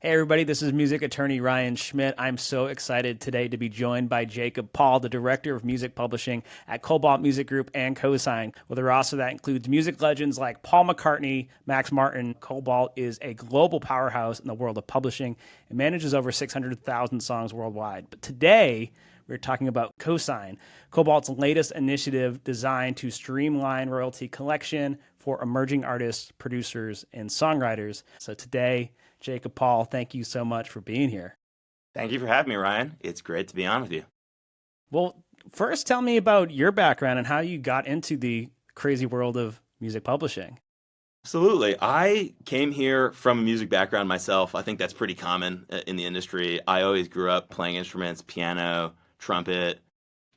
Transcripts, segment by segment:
Hey, everybody, this is music attorney Ryan Schmidt. I'm so excited today to be joined by Jacob Paul, the director of music publishing at Cobalt Music Group and Cosign. With a roster that includes music legends like Paul McCartney, Max Martin. Cobalt is a global powerhouse in the world of publishing and manages over 600,000 songs worldwide. But today, we're talking about Cosign, Cobalt's latest initiative designed to streamline royalty collection for emerging artists, producers, and songwriters. So today, Jacob Paul, thank you so much for being here. Thank you for having me, Ryan. It's great to be on with you. Well, first tell me about your background and how you got into the crazy world of music publishing. Absolutely. I came here from a music background myself. I think that's pretty common in the industry. I always grew up playing instruments, piano, trumpet,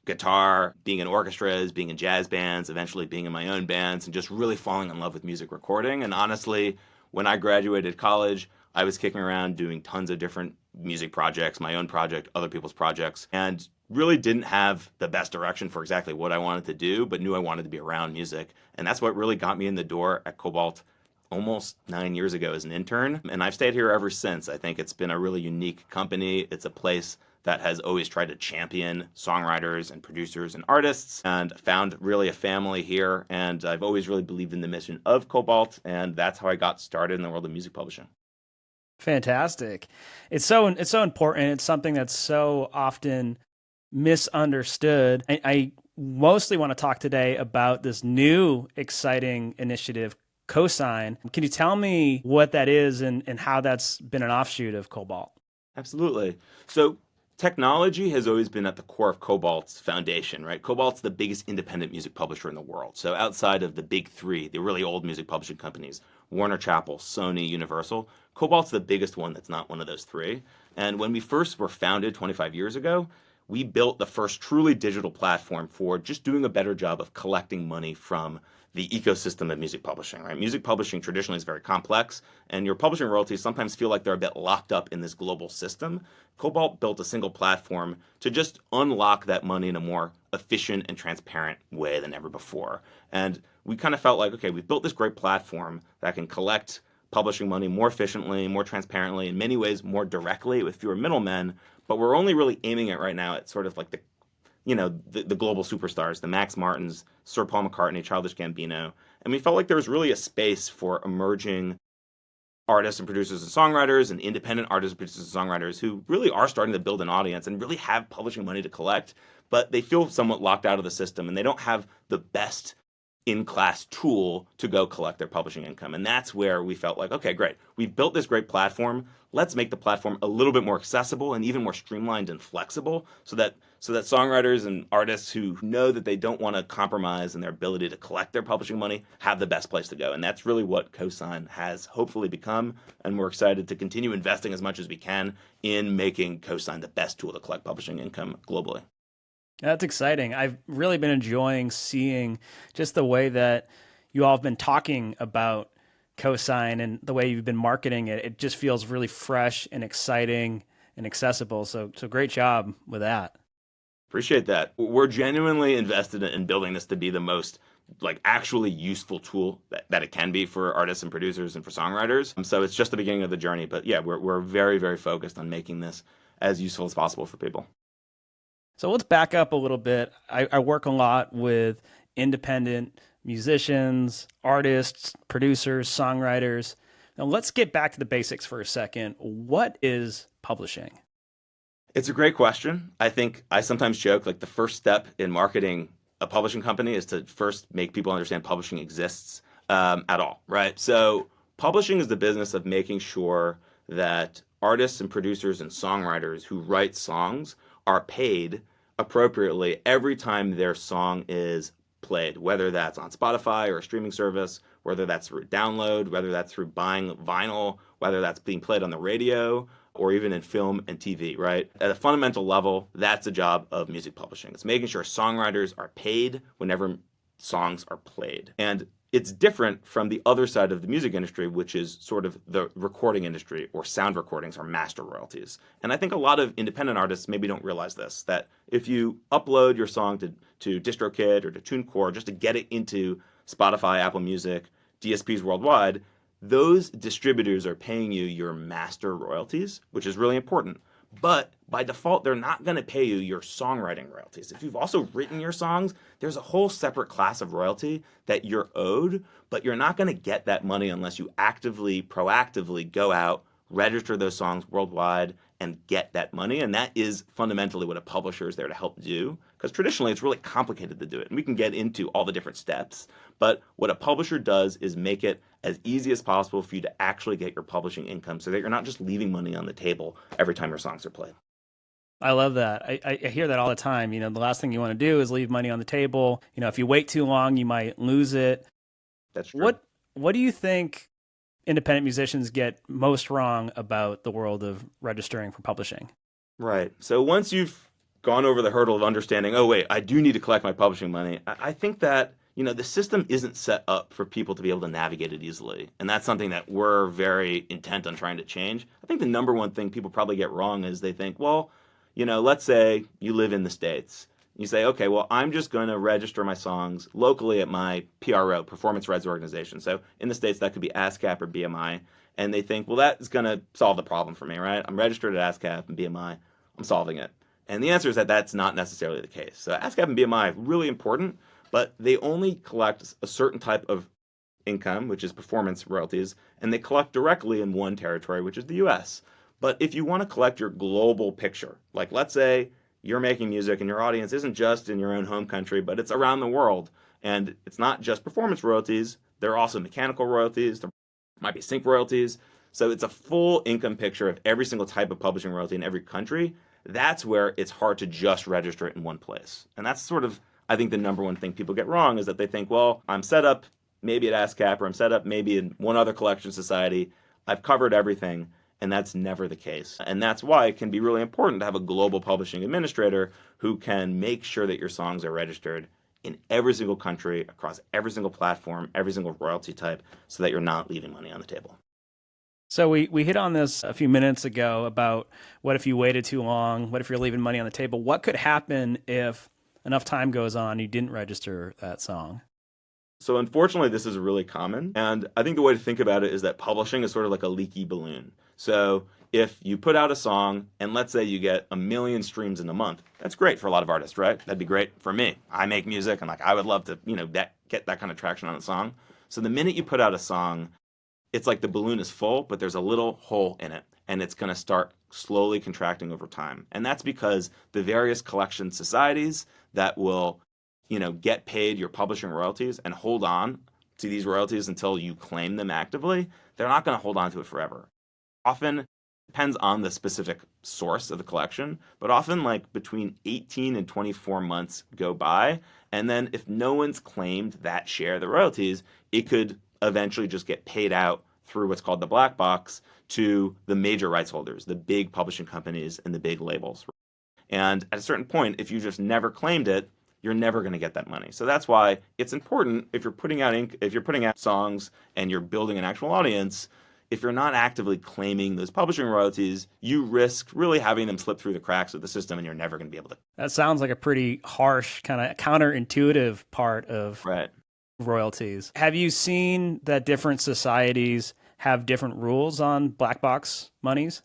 guitar, being in orchestras, being in jazz bands, eventually being in my own bands, and just really falling in love with music recording. And honestly, when I graduated college, I was kicking around doing tons of different music projects, my own project, other people's projects, and really didn't have the best direction for exactly what I wanted to do, but knew I wanted to be around music. And that's what really got me in the door at Cobalt almost 9 years ago as an intern. And I've stayed here ever since. I think it's been a really unique company. It's a place that has always tried to champion songwriters and producers and artists, and found really a family here. And I've always really believed in the mission of Cobalt, and that's how I got started in the world of music publishing. Fantastic. It's so important. It's something that's so often misunderstood. I mostly want to talk today about this new exciting initiative, Cosign. Can you tell me what that is and how that's been an offshoot of Cobalt? Absolutely. So technology has always been at the core of Cobalt's foundation, right? Cobalt's the biggest independent music publisher in the world. So outside of the big three, the really old music publishing companies, Warner Chappell, Sony, Universal, Cobalt's the biggest one that's not one of those three. And when we first were founded 25 years ago, we built the first truly digital platform for just doing a better job of collecting money from the ecosystem of music publishing, right? Music publishing traditionally is very complex, and your publishing royalties sometimes feel like they're a bit locked up in this global system. Cobalt built a single platform to just unlock that money in a more efficient and transparent way than ever before. And we kind of felt like, okay, we've built this great platform that can collect publishing money more efficiently, more transparently, in many ways more directly with fewer middlemen, but we're only really aiming it right now at sort of like the global superstars, the Max Martins, Sir Paul McCartney, Childish Gambino. And we felt like there was really a space for emerging artists and producers and songwriters and independent artists, producers and songwriters who really are starting to build an audience and really have publishing money to collect, but they feel somewhat locked out of the system and they don't have the best in-class tool to go collect their publishing income. And that's where we felt like, okay, great. We've built this great platform. Let's make the platform a little bit more accessible and even more streamlined and flexible so that songwriters and artists who know that they don't want to compromise in their ability to collect their publishing money have the best place to go. And that's really what Cosign has hopefully become. And we're excited to continue investing as much as we can in making Cosign the best tool to collect publishing income globally. That's exciting. I've really been enjoying seeing just the way that you all have been talking about Cosign and the way you've been marketing it. It just feels really fresh and exciting and accessible. So great job with that. Appreciate that. We're genuinely invested in building this to be the most actually useful tool that it can be for artists and producers and for songwriters. So it's just the beginning of the journey. But yeah, we're very, very focused on making this as useful as possible for people. So let's back up a little bit. I work a lot with independent musicians, artists, producers, songwriters. Now let's get back to the basics for a second. What is publishing? It's a great question. I think I sometimes joke like the first step in marketing a publishing company is to first make people understand publishing exists at all, right? So publishing is the business of making sure that artists and producers and songwriters who write songs are paid appropriately every time their song is played, whether that's on Spotify or a streaming service, whether that's through download, whether that's through buying vinyl, whether that's being played on the radio, or even in film and TV, right? At a fundamental level, that's the job of music publishing. It's making sure songwriters are paid whenever songs are played. And it's different from the other side of the music industry, which is sort of the recording industry or sound recordings or master royalties. And I think a lot of independent artists maybe don't realize this, that if you upload your song to DistroKid or to TuneCore just to get it into Spotify, Apple Music, DSPs worldwide, those distributors are paying you your master royalties, which is really important. But by default, they're not going to pay you your songwriting royalties. If you've also written your songs, there's a whole separate class of royalty that you're owed, but you're not going to get that money unless you actively, proactively go out, register those songs worldwide, and get that money. And that is fundamentally what a publisher is there to help do. Because traditionally, it's really complicated to do it. And we can get into all the different steps. But what a publisher does is make it as easy as possible for you to actually get your publishing income so that you're not just leaving money on the table every time your songs are played. I love that. I hear that all the time. The last thing you want to do is leave money on the table. If you wait too long, you might lose it. That's true. What do you think independent musicians get most wrong about the world of registering for publishing? Right. So once you've gone over the hurdle of understanding, oh, wait, I do need to collect my publishing money, I think that the system isn't set up for people to be able to navigate it easily. And that's something that we're very intent on trying to change. I think the number one thing people probably get wrong is they think, well, let's say you live in the States. You say, okay, well, I'm just going to register my songs locally at my PRO, Performance Rights Organization. So in the States, that could be ASCAP or BMI. And they think, well, that's going to solve the problem for me, right? I'm registered at ASCAP and BMI. I'm solving it. And the answer is that that's not necessarily the case. So ASCAP and BMI are really important, but they only collect a certain type of income, which is performance royalties, and they collect directly in one territory, which is the US. But if you want to collect your global picture, like let's say you're making music and your audience isn't just in your own home country, but it's around the world, and it's not just performance royalties, there are also mechanical royalties, there might be sync royalties. So it's a full income picture of every single type of publishing royalty in every country. That's where it's hard to just register it in one place. And that's sort of, I think, the number one thing people get wrong is that they think, well, I'm set up maybe at ASCAP or I'm set up maybe in one other collection society. I've covered everything. And that's never the case. And that's why it can be really important to have a global publishing administrator who can make sure that your songs are registered in every single country, across every single platform, every single royalty type, so that you're not leaving money on the table. So we hit on this a few minutes ago about what if you waited too long? What if you're leaving money on the table? What could happen if enough time goes on, you didn't register that song? So unfortunately, this is really common. And I think the way to think about it is that publishing is sort of like a leaky balloon. So if you put out a song and let's say you get 1 million streams in a month, that's great for a lot of artists, right? That'd be great for me. I make music and I would love to, get that kind of traction on a song. So the minute you put out a song, it's like the balloon is full, but there's a little hole in it and it's going to start slowly contracting over time. And that's because the various collection societies that will get paid your publishing royalties and hold on to these royalties until you claim them actively, they're not going to hold on to it forever. Often, depends on the specific source of the collection, but often between 18 and 24 months go by. And then if no one's claimed that share of the royalties, it could eventually just get paid out through what's called the black box to the major rights holders, the big publishing companies and the big labels. And at a certain point, if you just never claimed it, you're never going to get that money. So that's why it's important if you're putting out songs and you're building an actual audience, if you're not actively claiming those publishing royalties, you risk really having them slip through the cracks of the system and you're never going to be able to. That sounds like a pretty harsh, kind of counterintuitive part of royalties. Have you seen that different societies have different rules on black box monies?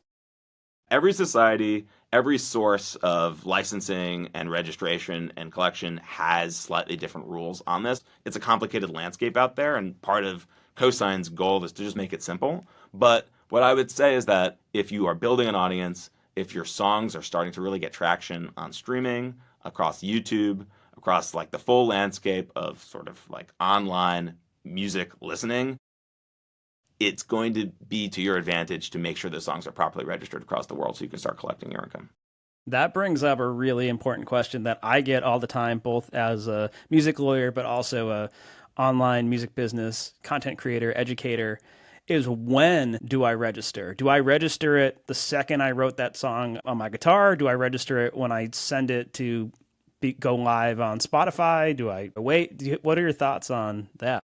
Every society, every source of licensing and registration and collection has slightly different rules on this. It's a complicated landscape out there, and part of Cosign's goal is to just make it simple. But what I would say is that if you are building an audience, if your songs are starting to really get traction on streaming, across YouTube, across the full landscape of sort of online music listening, it's going to be to your advantage to make sure those songs are properly registered across the world so you can start collecting your income. That brings up a really important question that I get all the time, both as a music lawyer, but also a online music business content creator, educator, is when do I register? Do I register it the second I wrote that song on my guitar? Do I register it when I send it to go live on Spotify? Do I wait? What are your thoughts on that?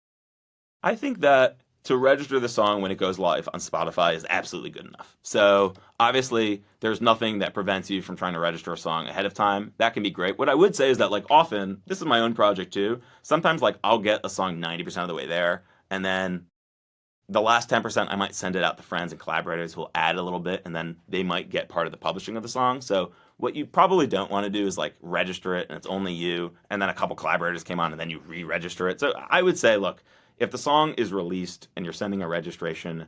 I think that to register the song when it goes live on Spotify is absolutely good enough. So obviously there's nothing that prevents you from trying to register a song ahead of time. That can be great. What I would say is that often, this is my own project too, sometimes I'll get a song 90% of the way there and then The last 10%, I might send it out to friends and collaborators who will add a little bit, and then they might get part of the publishing of the song. So what you probably don't want to do is like register it and it's only you, and then a couple collaborators came on and then you re-register it. So I would say, look, if the song is released and you're sending a registration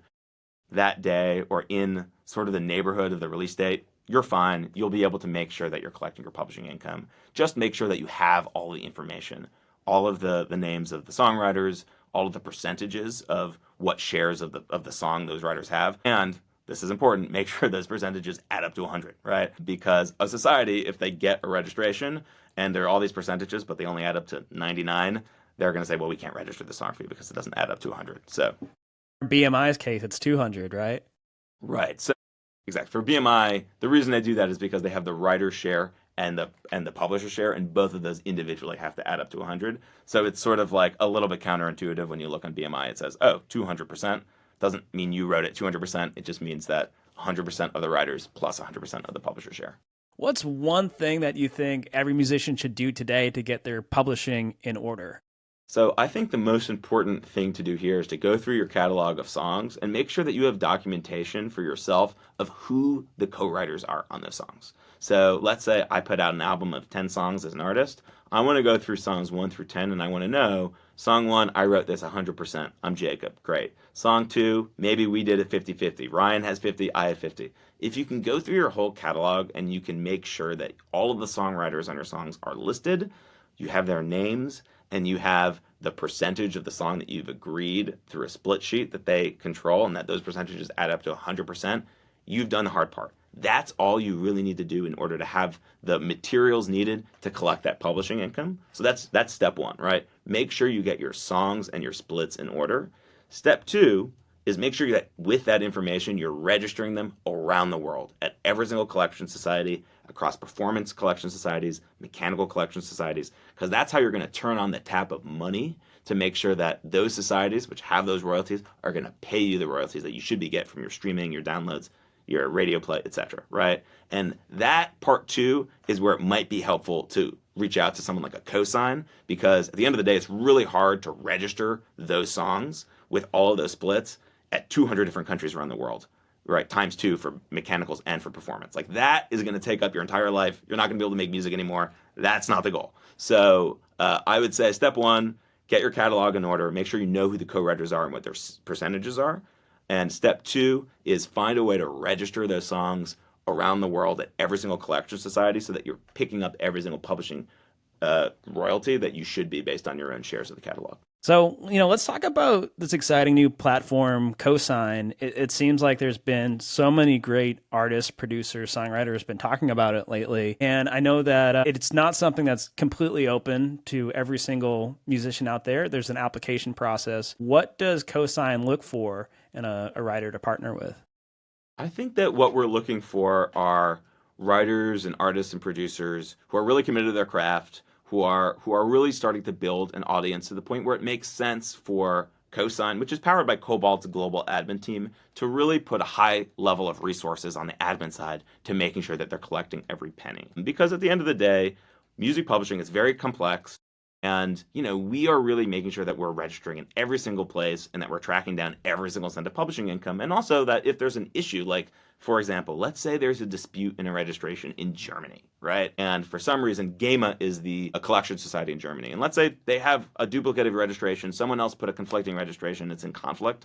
that day or in sort of the neighborhood of the release date, you're fine. You'll be able to make sure that you're collecting your publishing income. Just make sure that you have all the information, all of the names of the songwriters, all of the percentages of what shares of the song those writers have. And this is important, make sure those percentages add up to 100, right? Because a society, if they get a registration and there are all these percentages, but they only add up to 99, they're going to say, well, we can't register the song for you because it doesn't add up to 100. So BMI's case, it's 200, right? Right. So exactly. For BMI, the reason they do that is because they have the writer's share and the publisher share, and both of those individually have to add up to 100. So it's sort of like a little bit counterintuitive when you look on BMI. It says, oh, 200%. Doesn't mean you wrote it 200%. It just means that 100% of the writers plus 100% of the publisher share. What's one thing that you think every musician should do today to get their publishing in order? So I think the most important thing to do here is to go through your catalog of songs and make sure that you have documentation for yourself of who the co-writers are on those songs. So let's say I put out an album of 10 songs as an artist. I want to go through songs 1 through 10 and I want to know, song 1, I wrote this 100%. I'm Jacob. Great. Song 2, maybe we did it 50-50. Ryan has 50, I have 50. If you can go through your whole catalog and you can make sure that all of the songwriters on your songs are listed, you have their names, and you have the percentage of the song that you've agreed through a split sheet that they control, and that those percentages add up to 100%, you've done the hard part. That's all you really need to do in order to have the materials needed to collect that publishing income. So that's step 1, right? Make sure you get your songs and your splits in order. Step 2 is make sure that with that information, you're registering them around the world at every single collection society, across performance collection societies, mechanical collection societies, because that's how you're going to turn on the tap of money to make sure that those societies, which have those royalties, are going to pay you the royalties that you should be getting from your streaming, your downloads, your radio play, etc. Right? And that part 2 is where it might be helpful to reach out to someone like a cosign, because at the end of the day, it's really hard to register those songs with all of those splits at 200 different countries around the world, right? Times 2 for mechanicals and for performance. Like that is going to take up your entire life. You're not going to be able to make music anymore. That's not the goal. So I would say step 1, get your catalog in order. Make sure you know who the co-writers are and what their percentages are. And step 2 is find a way to register those songs around the world at every single collection society so that you're picking up every single publishing royalty that you should be based on your own shares of the catalog. So, let's talk about this exciting new platform, Cosign. It seems like there's been so many great artists, producers, songwriters been talking about it lately. And I know that it's not something that's completely open to every single musician out there. There's an application process. What does Cosign look for in a writer to partner with? I think that what we're looking for are writers and artists and producers who are really committed to their craft, who are really starting to build an audience to the point where it makes sense for Cosign, which is powered by Cobalt's global admin team, to really put a high level of resources on the admin side to making sure that they're collecting every penny. Because at the end of the day, music publishing is very complex. And, we are really making sure that we're registering in every single place and that we're tracking down every single cent of publishing income. And also that if there's an issue, like, for example, let's say there's a dispute in a registration in Germany, right? And for some reason, GEMA is a collection society in Germany. And let's say they have a duplicative registration. Someone else put a conflicting registration. It's in conflict.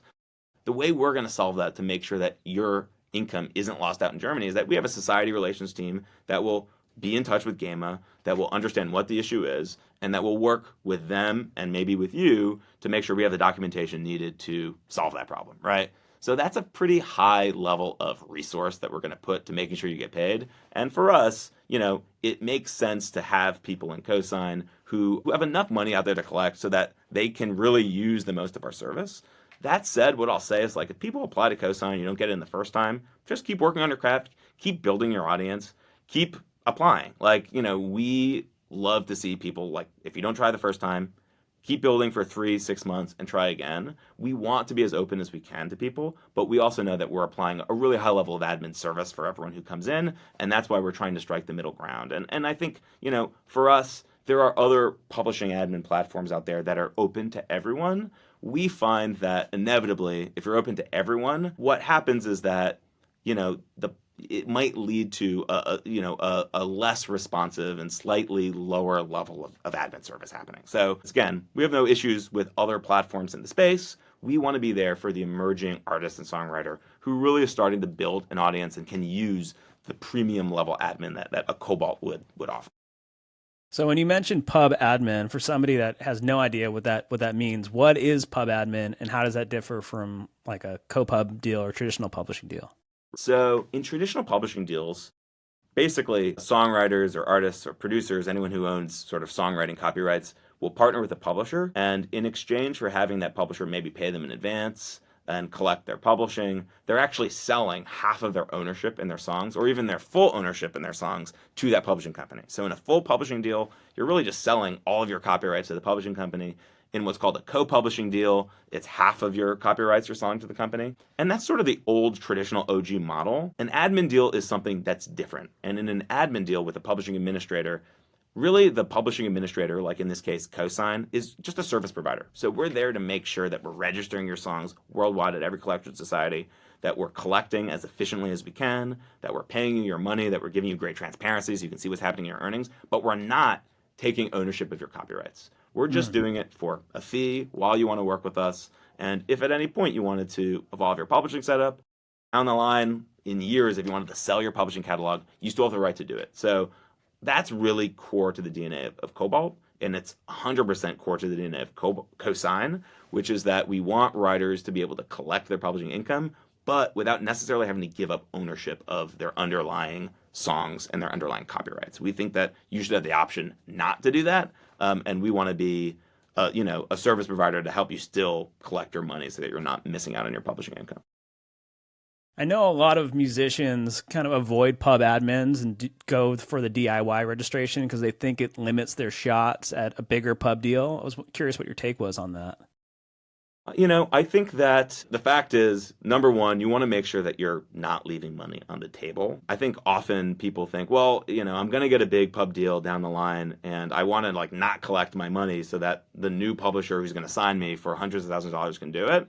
The way we're going to solve that to make sure that your income isn't lost out in Germany is that we have a society relations team that will be in touch with GEMA, that will understand what the issue is, and that will work with them and maybe with you to make sure we have the documentation needed to solve that problem, right? So that's a pretty high level of resource that we're going to put to making sure you get paid. And for us, it makes sense to have people in Cosign who have enough money out there to collect so that they can really use the most of our service. That said, what I'll say is, like, if people apply to Cosign, you don't get it in the first time, just keep working on your craft, keep building your audience, keep applying. Like, we love to see people, like, if you don't try the first time, keep building for 3-6 months and try again. We want to be as open as we can to people, but we also know that we're applying a really high level of admin service for everyone who comes in, and that's why we're trying to strike the middle ground. And I think, for us, there are other publishing admin platforms out there that are open to everyone, we find that inevitably, if you're open to everyone, what happens is that, it might lead to a less responsive and slightly lower level of admin service happening. So again, we have no issues with other platforms in the space. We want to be there for the emerging artist and songwriter who really is starting to build an audience and can use the premium level admin that a Cobalt would offer. So when you mentioned pub admin, for somebody that has no idea what that means, what is pub admin and how does that differ from like a co-pub deal or traditional publishing deal? So in traditional publishing deals, basically songwriters or artists or producers, anyone who owns sort of songwriting copyrights, will partner with a publisher, and in exchange for having that publisher maybe pay them in advance and collect their publishing, they're actually selling half of their ownership in their songs, or even their full ownership in their songs, to that publishing company. So in a full publishing deal, you're really just selling all of your copyrights to the publishing company. In what's called a co-publishing deal, it's half of your copyrights you're selling to the company. And that's sort of the old traditional OG model. An admin deal is something that's different. And in an admin deal with a publishing administrator, really the publishing administrator, like in this case, cosign, is just a service provider. So we're there to make sure that we're registering your songs worldwide at every collection society, that we're collecting as efficiently as we can, that we're paying you your money, that we're giving you great transparency so you can see what's happening in your earnings, but we're not taking ownership of your copyrights. We're just doing it for a fee while you want to work with us. And if at any point you wanted to evolve your publishing setup, down the line, in years, if you wanted to sell your publishing catalog, you still have the right to do it. So that's really core to the DNA of Cobalt, and it's 100% core to the DNA of cosign, which is that we want writers to be able to collect their publishing income, but without necessarily having to give up ownership of their underlying songs and their underlying copyrights. We think that you should have the option not to do that, and we want to be a service provider to help you still collect your money so that you're not missing out on your publishing income. I know a lot of musicians kind of avoid pub admins and go for the DIY registration because they think it limits their shots at a bigger pub deal. I was curious what your take was on that. I think that the fact is, number one, you want to make sure that you're not leaving money on the table. I think often people think, well, I'm going to get a big pub deal down the line and I want to not collect my money so that the new publisher who's going to sign me for hundreds of thousands of dollars can do it.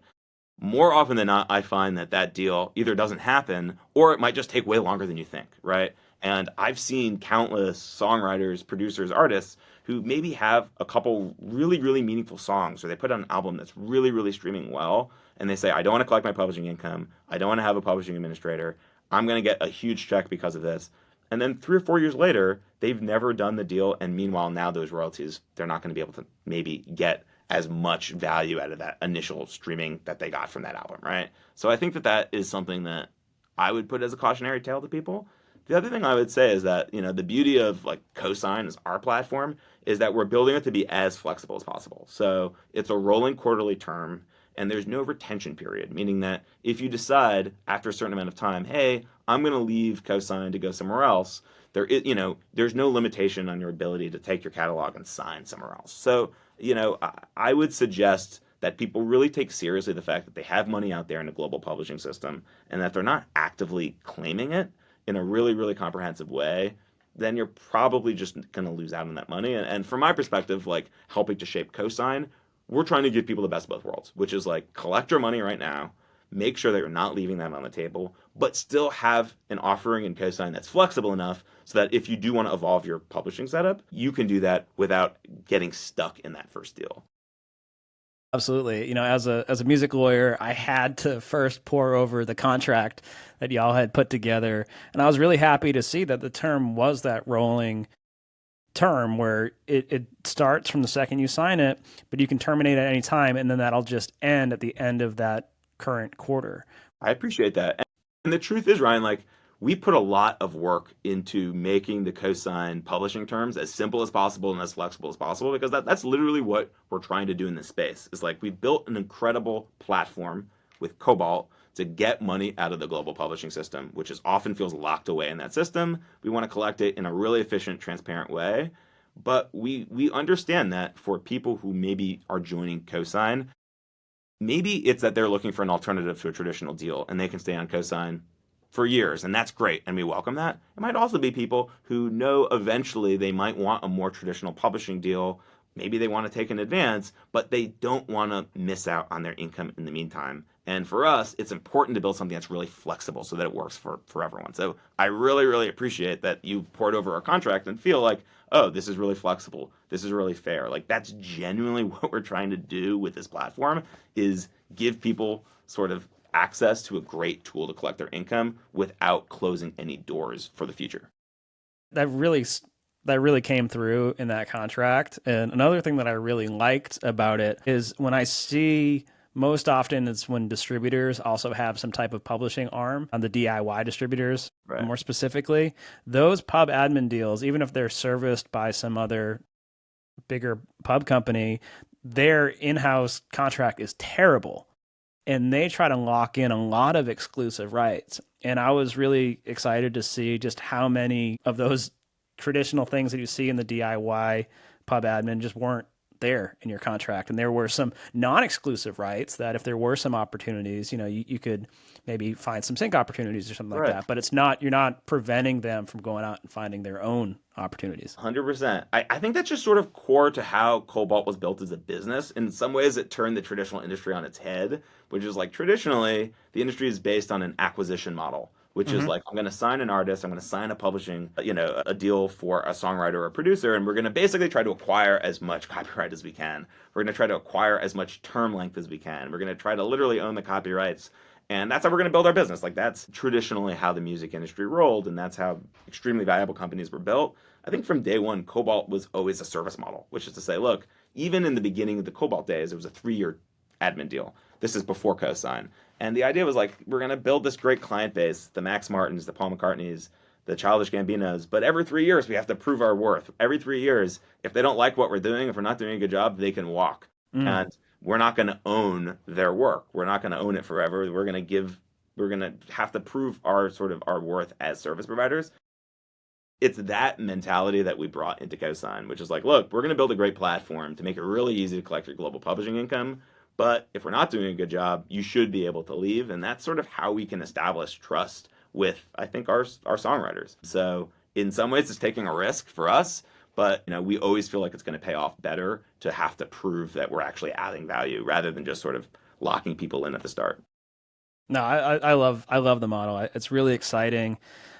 More often than not, I find that deal either doesn't happen or it might just take way longer than you think, right? And I've seen countless songwriters, producers, artists who maybe have a couple really, really meaningful songs, or they put out an album that's really, really streaming well, and they say, I don't want to collect my publishing income, I don't want to have a publishing administrator, I'm going to get a huge check because of this. And then 3 or 4 years later, they've never done the deal, and meanwhile now those royalties, they're not going to be able to maybe get as much value out of that initial streaming that they got from that album, right? So I think that is something that I would put as a cautionary tale to people. The other thing I would say is that, the beauty of cosign as our platform is that we're building it to be as flexible as possible. So it's a rolling quarterly term and there's no retention period, meaning that if you decide after a certain amount of time, hey, I'm going to leave cosign to go somewhere else, there's no limitation on your ability to take your catalog and sign somewhere else. So, I would suggest that people really take seriously the fact that they have money out there in a global publishing system and that they're not actively claiming it in a really, really comprehensive way, then you're probably just going to lose out on that money. And from my perspective, helping to shape cosign, we're trying to give people the best of both worlds, which is collect your money right now, make sure that you're not leaving that on the table, but still have an offering in cosign that's flexible enough so that if you do want to evolve your publishing setup, you can do that without getting stuck in that first deal. Absolutely. As a music lawyer, I had to first pour over the contract that y'all had put together. And I was really happy to see that the term was that rolling term where it starts from the second you sign it, but you can terminate at any time. And then that'll just end at the end of that current quarter. I appreciate that. And the truth is, Ryan, we put a lot of work into making the cosign publishing terms as simple as possible and as flexible as possible, because that's literally what we're trying to do in this space. It's we built an incredible platform with Cobalt to get money out of the global publishing system, which often feels locked away in that system. We want to collect it in a really efficient, transparent way. But we understand that for people who maybe are joining cosign, maybe it's that they're looking for an alternative to a traditional deal and they can stay on cosign for years, and that's great, and we welcome that. It might also be people who know eventually they might want a more traditional publishing deal, maybe they want to take an advance, but they don't want to miss out on their income in the meantime. And for us, it's important to build something that's really flexible so that it works for everyone. So I really, really appreciate that you poured over our contract and feel like, oh, this is really flexible. This is really fair. Like that's genuinely what we're trying to do with this platform is give people sort of access to a great tool to collect their income without closing any doors for the future. That really that really came through in that contract. And another thing that I really liked about it is when I see most often it's when distributors also have some type of publishing arm on the DIY distributors, Right. more specifically, those pub admin deals, even if they're serviced by some other bigger pub company, their in-house contract is terrible. And they try to lock in a lot of exclusive rights. And I was really excited to see just how many of those traditional things that you see in the DIY pub admin just weren't there in your contract. And there were some non-exclusive rights that if there were some opportunities, you could maybe find some sync opportunities or something like Right. that. But you're not preventing them from going out and finding their own opportunities. 100%. I think that's just sort of core to how Cobalt was built as a business. In some ways, it turned the traditional industry on its head, which is like traditionally, the industry is based on an acquisition model, which is like, I'm going to sign an artist, I'm going to sign a publishing, a deal for a songwriter or a producer, and we're going to basically try to acquire as much copyright as we can. We're going to try to acquire as much term length as we can. We're going to try to literally own the copyrights. And that's how we're going to build our business. Like that's traditionally how the music industry rolled, and that's how extremely valuable companies were built. I think from day one, Cobalt was always a service model, which is to say, look, even in the beginning of the Cobalt days, it was a 3-year admin deal. This is before cosign. And the idea was like, we're going to build this great client base, the Max Martins, the Paul McCartneys, the Childish Gambinos, but every 3 years we have to prove our worth. Every 3 years, if they don't like what we're doing, if we're not doing a good job, they can walk. And we're not going to own their work. We're not going to own it forever. We're going to have to prove our worth as service providers. It's that mentality that we brought into cosign, which is like, look, we're going to build a great platform to make it really easy to collect your global publishing income. But if we're not doing a good job, you should be able to leave. And that's sort of how we can establish trust with, I think, our songwriters. So in some ways, it's taking a risk for us. But we always feel like it's going to pay off better to have to prove that we're actually adding value rather than just sort of locking people in at the start. No, I love the model. It's really exciting.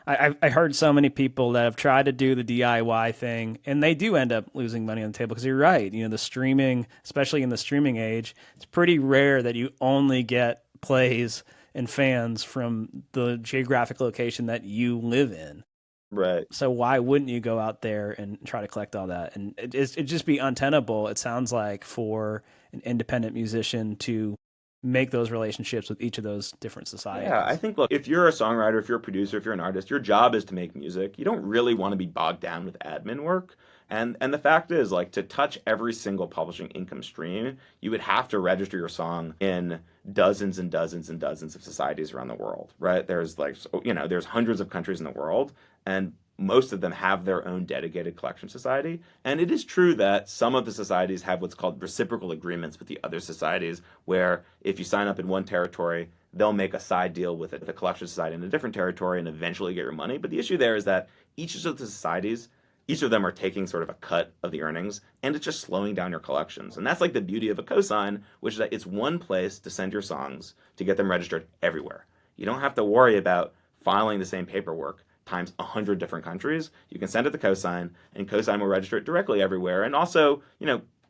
I heard so many people that have tried to do the DIY thing, and they do end up losing money on the table because you're right. The streaming, especially in the streaming age, it's pretty rare that you only get plays and fans from the geographic location that you live in. Right. So why wouldn't you go out there and try to collect all that? And it'd just be untenable, it sounds like, for an independent musician to make those relationships with each of those different societies. Yeah, I think, look, if you're a songwriter, if you're a producer, if you're an artist, your job is to make music. You don't really want to be bogged down with admin work. And the fact is, like, to touch every single publishing income stream, you would have to register your song in dozens and dozens and dozens of societies around the world, right? There's there's hundreds of countries in the world, and most of them have their own dedicated collection society. And it is true that some of the societies have what's called reciprocal agreements with the other societies, where if you sign up in one territory, they'll make a side deal with the collection society in a different territory and eventually get your money. But the issue there is that each of the societies, each of them are taking sort of a cut of the earnings, and it's just slowing down your collections. And that's like the beauty of a cosign, which is that it's one place to send your songs to get them registered everywhere. You don't have to worry about filing the same paperwork times 100 different countries. You can send it to cosign, and cosign will register it directly everywhere. And also,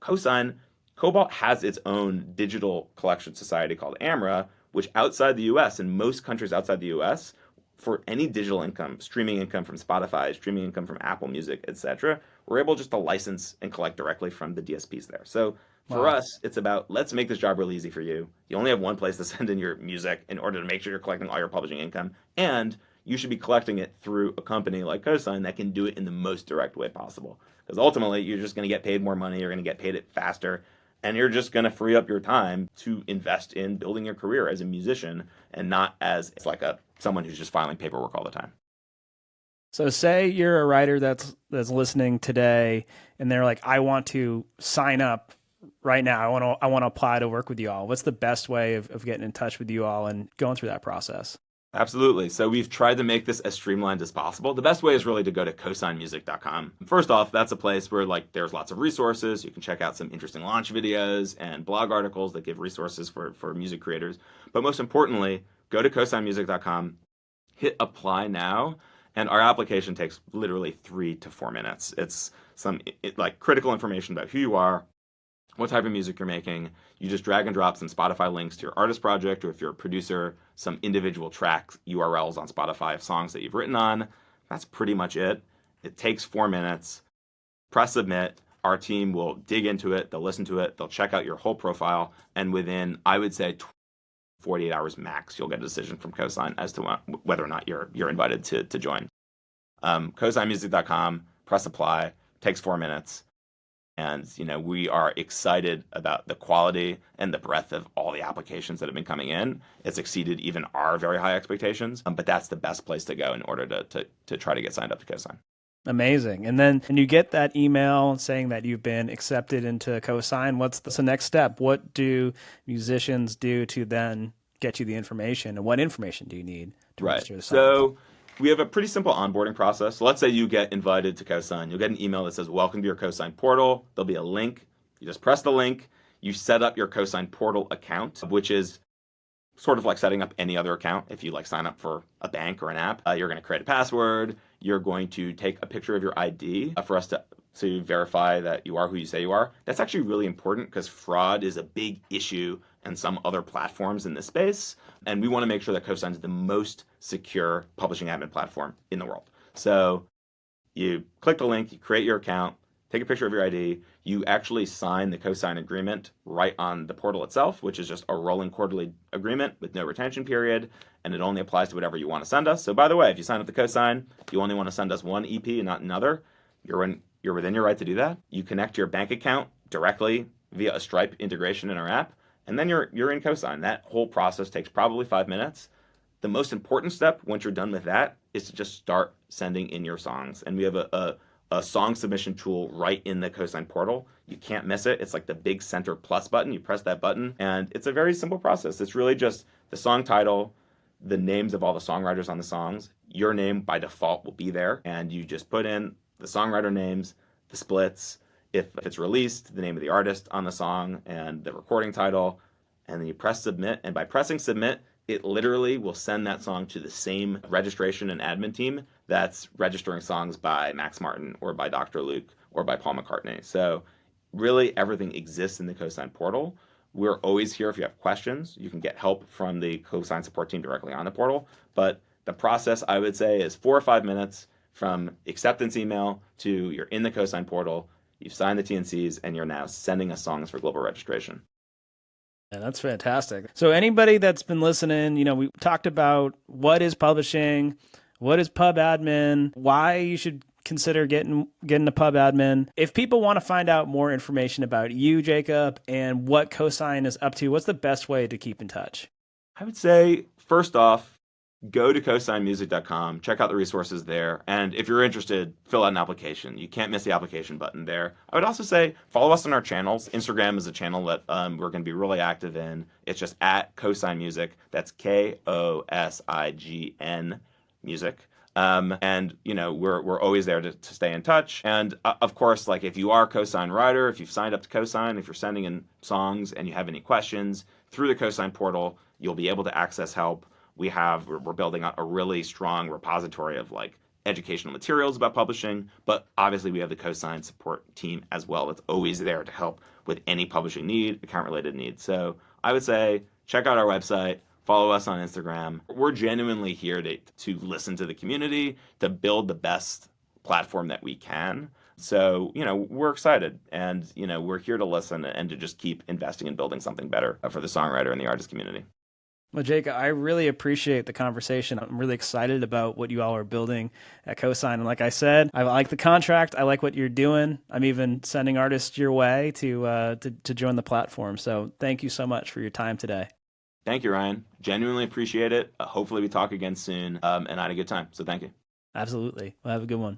cosign, Cobalt has its own digital collection society called AMRA, which outside the US, in most countries outside the US, for any digital income, streaming income from Spotify, streaming income from Apple Music, etc., we're able just to license and collect directly from the DSPs there. So for us, it's about, let's make this job really easy for you. You only have one place to send in your music in order to make sure you're collecting all your publishing income, and you should be collecting it through a company like cosign that can do it in the most direct way possible. Because ultimately, you're just going to get paid more money, you're going to get paid it faster, and you're just going to free up your time to invest in building your career as a musician and not as someone who's just filing paperwork all the time. So say you're a writer that's listening today, and they're like, I want to sign up right now. I want to apply to work with you all. What's the best way of getting in touch with you all and going through that process? Absolutely. So we've tried to make this as streamlined as possible. The best way is really to go to cosignmusic.com. First off, that's a place where there's lots of resources. You can check out some interesting launch videos and blog articles that give resources for music creators. But most importantly, go to cosignmusic.com, hit apply now, and our application takes literally 3 to 4 minutes. It's like critical information about who you are, what type of music you're making. You just drag and drop some Spotify links to your artist project, or if you're a producer, some individual track URLs on Spotify of songs that you've written on. That's pretty much it. It takes 4 minutes. Press submit. Our team will dig into it. They'll listen to it. They'll check out your whole profile. And within, I would say, 48 hours max, you'll get a decision from Cosign as to whether or not you're invited to join. Cosignmusic.com, press apply. Takes 4 minutes. And, we are excited about the quality and the breadth of all the applications that have been coming in. It's exceeded even our very high expectations, but that's the best place to go in order to try to get signed up to Cosign. Amazing. And then when you get that email saying that you've been accepted into Cosign, what's the next step? What do musicians do to then get you the information? And what information do you need to register the song? So we have a pretty simple onboarding process. So let's say you get invited to Cosign. You'll get an email that says, welcome to your Cosign portal. There'll be a link. You just press the link. You set up your Cosign portal account, which is sort of like setting up any other account. If you sign up for a bank or an app, you're going to create a password. You're going to take a picture of your ID for us to verify that you are who you say you are. That's actually really important because fraud is a big issue and some other platforms in this space. And we want to make sure that Cosign is the most secure publishing admin platform in the world. So you click the link, you create your account, take a picture of your ID. You actually sign the Cosign agreement right on the portal itself, which is just a rolling quarterly agreement with no retention period, and it only applies to whatever you want to send us. So by the way, if you sign up to Cosign, you only want to send us one EP and not another, you're within your right to do that. You connect your bank account directly via a Stripe integration in our app, and then you're in Cosign. That whole process takes probably 5 minutes. The most important step once you're done with that is to just start sending in your songs. And we have a song submission tool right in the Cosign portal. You can't miss it. It's like the big center plus button. You press that button, and it's a very simple process. It's really just the song title, the names of all the songwriters on the songs. Your name by default will be there, and you just put in the songwriter names, the splits, if it's released, the name of the artist on the song, and the recording title, and then you press submit. And by pressing submit, it literally will send that song to the same registration and admin team that's registering songs by Max Martin or by Dr. Luke or by Paul McCartney. So really everything exists in the Cosign portal. We're always here if you have questions. You can get help from the Cosign support team directly on the portal. But the process, I would say, is 4 or 5 minutes from acceptance email to you're in the Cosign portal, you've signed the TNCs, and you're now sending us songs for global registration. Yeah, that's fantastic. So anybody that's been listening, we talked about what is publishing, what is pub admin, why you should consider getting a pub admin. If people want to find out more information about you, Jacob, and what Cosign is up to, what's the best way to keep in touch? I would say, first off, go to cosignmusic.com, check out the resources there, and if you're interested, fill out an application. You can't miss the application button there. I would also say follow us on our channels. Instagram is a channel that we're going to be really active in. It's just at Cosign Music. That's KOSIGN Music. And we're always there to stay in touch. And of course, if you are a Cosign writer, if you've signed up to Cosign, if you're sending in songs and you have any questions through the Cosign portal, you'll be able to access help. We're building out a really strong repository of educational materials about publishing, but obviously we have the Cosign support team as well. It's always there to help with any publishing need, account related needs. So I would say check out our website, follow us on Instagram. We're genuinely here to listen to the community, to build the best platform that we can. So, we're excited, and, we're here to listen and to just keep investing in building something better for the songwriter and the artist community. Well, Jake, I really appreciate the conversation. I'm really excited about what you all are building at Cosign. And like I said, I like the contract. I like what you're doing. I'm even sending artists your way to join the platform. So thank you so much for your time today. Thank you, Ryan. Genuinely appreciate it. Hopefully we talk again soon, and I had a good time. So thank you. Absolutely. Well, have a good one.